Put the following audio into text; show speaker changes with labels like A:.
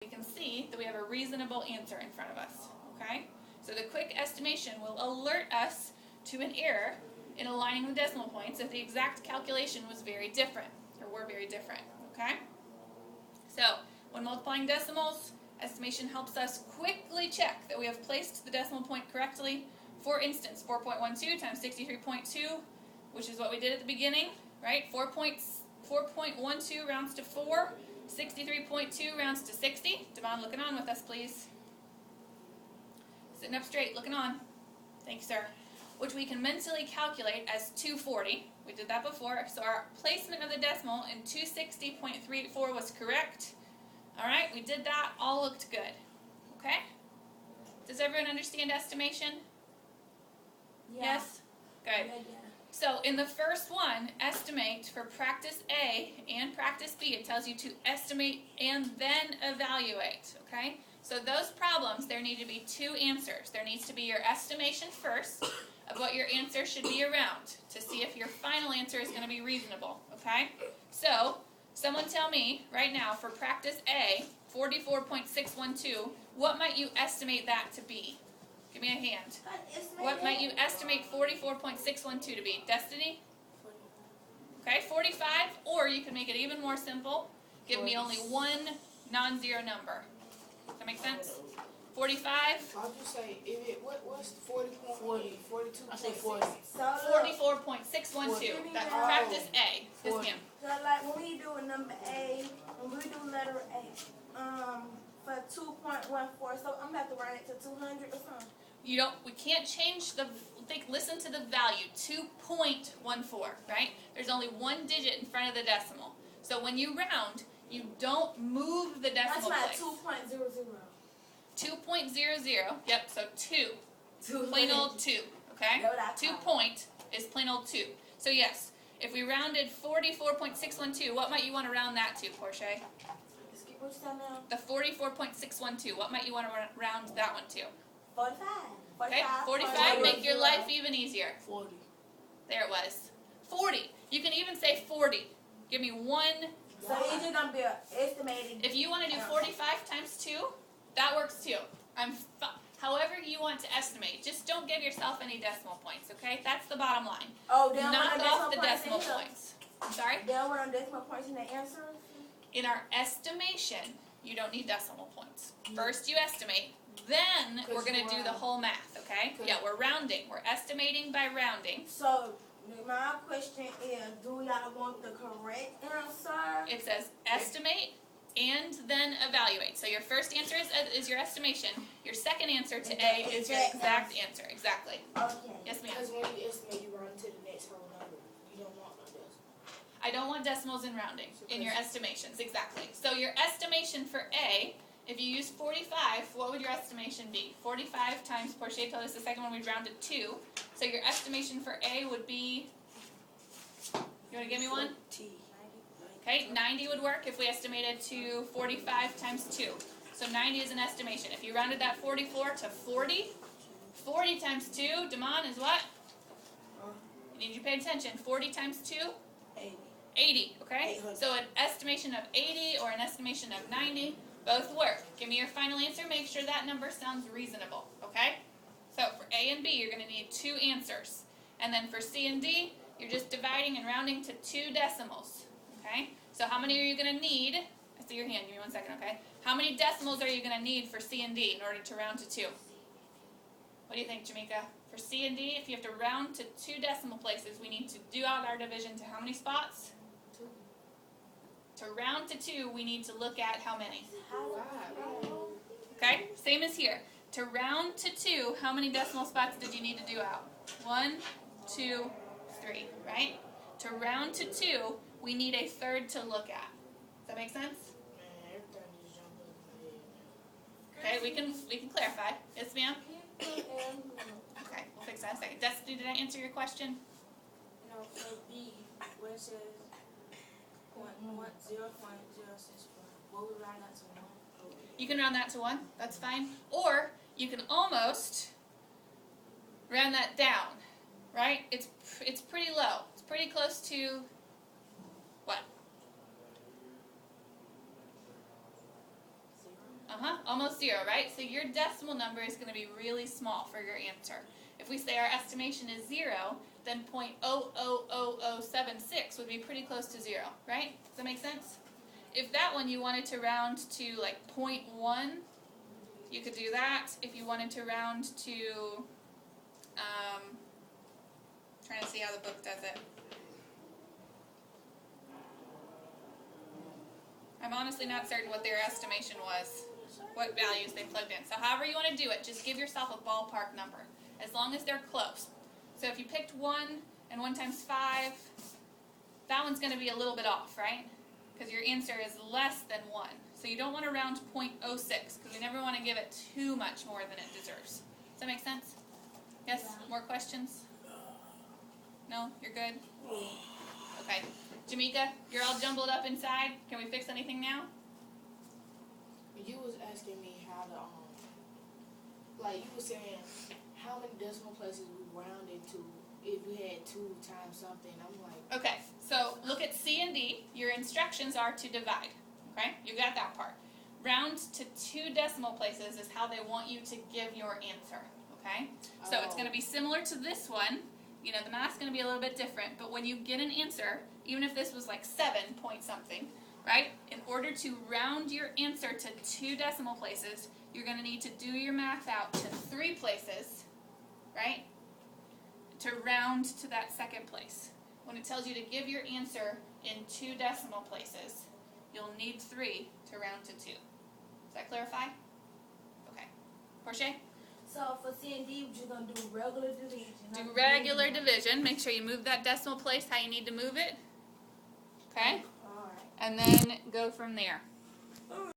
A: we can see that we have a reasonable answer in front of us, okay? So the quick estimation will alert us to an error in aligning the decimal points if the exact calculation was very different, or were very different, okay? So, when multiplying decimals, estimation helps us quickly check that we have placed the decimal point correctly. For instance, 4.12 times 63.2, which is what we did at the beginning, right? 4.12 rounds to 4, 63.2 rounds to 60. Devon, looking on with us, please. Sitting up straight, looking on. Thanks, sir. Which we can mentally calculate as 240. We did that before, so our placement of the decimal in 260.384 was correct. Alright, we did that, all looked good. Okay? Does everyone understand estimation?
B: Yeah.
A: Yes? Good.
B: Yeah.
A: So in the first one, estimate for practice A and practice B, it tells you to estimate and then evaluate. Okay? So those problems, there need to be two answers. There needs to be your estimation first of what your answer should be around to see if your final answer is going to be reasonable. Okay? So, someone tell me right now for practice A, 44.612, what might you estimate that to be? Give me a hand. What might you estimate 44.612 to be? Destiny? Okay, 45, or you can make it even more simple. Give me only one non-zero number. Does that make sense? 45?
C: I'll just say, what's 40.40? 42?
B: I'll say 40.
A: 44.612. That's practice A. Yes, ma'am.
B: So like when we do number A, when we do letter A, for 2.14, so I'm gonna have to write it to 200 or something.
A: We can't change listen to the value, 2.14, right? There's only one digit in front of the decimal. So when you round, you don't move the decimal
B: place.
A: place.
B: That's my 2.00.
A: 2.00, yep, so 2. Plain old 2, okay? 2 point is plain old 2. So yes, if we rounded 44.612, what might you want to round that to, Portia?
B: What's that now?
A: The 44.612, what might you want to round that one to?
B: 45.
A: Okay, 45, make your life even easier.
C: 40.
A: There it was. 40. You can even say 40. Give me one.
B: So it's just going to be estimated.
A: If you want to do 45 times 2, that works too. However you want to estimate. Just don't give yourself any decimal points, okay? That's the bottom line.
B: Oh, they don't
A: Knock
B: want
A: off the
B: decimal
A: decimal points. I'm sorry?
B: They don't want decimal points in the answer?
A: In our estimation, you don't need decimal points. First you estimate, then we're going to do the whole math, okay? Yeah, we're rounding. We're estimating by rounding.
B: So, my question is, do y'all want the correct answer?
A: It says estimate and then evaluate. So your first answer is your estimation. Your second answer to A is your exact answer. Exactly.
B: Okay.
A: Yes, ma'am.
C: Because when you estimate, you round to the next whole number. You don't want no decimal.
A: I don't want decimals in rounding in your estimations. Exactly. So your estimation for A, if you use 45, what would your estimation be? 45 times, Portia told us the second one we'd round to 2. So your estimation for A would be, you want to give me one? Okay, 90 would work if we estimated to 45 times 2. So 90 is an estimation. If you rounded that 44 to 40, 40 times 2, Damon, is what? You need to pay attention. 40 times 2?
B: 80.
A: 80, okay? So an estimation of 80 or an estimation of 90, both work. Give me your final answer. Make sure that number sounds reasonable, okay? So for A and B, you're going to need 2 answers. And then for C and D, you're just dividing and rounding to 2 decimals, okay? So how many are you going to need? I see your hand. Give me 1 second, okay? How many decimals are you going to need for C and D in order to round to 2? What do you think, Jamaica? For C and D, if you have to round to 2 decimal places, we need to do out our division to how many spots?
C: 2.
A: To round to 2, we need to look at how many?
C: 5.
A: Okay, same as here. To round to 2, how many decimal spots did you need to do out? 1, 2, 3, right? To round to 2, we need a third to look at. Does that make sense?
C: Man, everything just jumped up in my head.
A: Okay, we can clarify. Yes, ma'am? Okay, we'll fix that in a second. Destiny, did I answer your question?
D: No, for B, where it says 0.0.064, what would we round that to 1?
A: You can round that to 1. That's fine. Or you can almost round that down, right? It's pretty low. It's pretty close to what? Almost 0, right? So your decimal number is going to be really small for your answer. If we say our estimation is 0, then 0.00076 would be pretty close to 0, right? Does that make sense? If that one you wanted to round to like 0.1, you could do that. If you wanted to round to, trying to see how the book does it. I'm honestly not certain what their estimation was, what values they plugged in. So however you want to do it, just give yourself a ballpark number, as long as they're close. So if you picked 1 and 1 times 5, that one's going to be a little bit off, right? Because your answer is less than 1. So you don't want to round 0.06, because we never want to give it too much more than it deserves. Does that make sense? Yes? More questions? No? You're good? Okay. Jamaica, you're all jumbled up inside. Can we fix anything now?
C: You was asking me how to, like you were saying, how many decimal places we rounded to if we had 2 times something. I'm like,
A: Okay, so look at C and D. Your instructions are to divide. Okay, you got that part. Round to 2 decimal places is how they want you to give your answer. Okay, so it's going to be similar to this one. You know, the math's going to be a little bit different, but when you get an answer, even if this was like 7 point something, right? In order to round your answer to 2 decimal places, you're going to need to do your math out to 3 places, right? To round to that second place. When it tells you to give your answer in 2 decimal places, you'll need 3 to round to 2. Does that clarify? Okay. Portia?
B: So for C and D, we're just gonna do regular division.
A: Do regular division. Make sure you move that decimal place how you need to move it. Okay?
B: Alright.
A: And then go from there.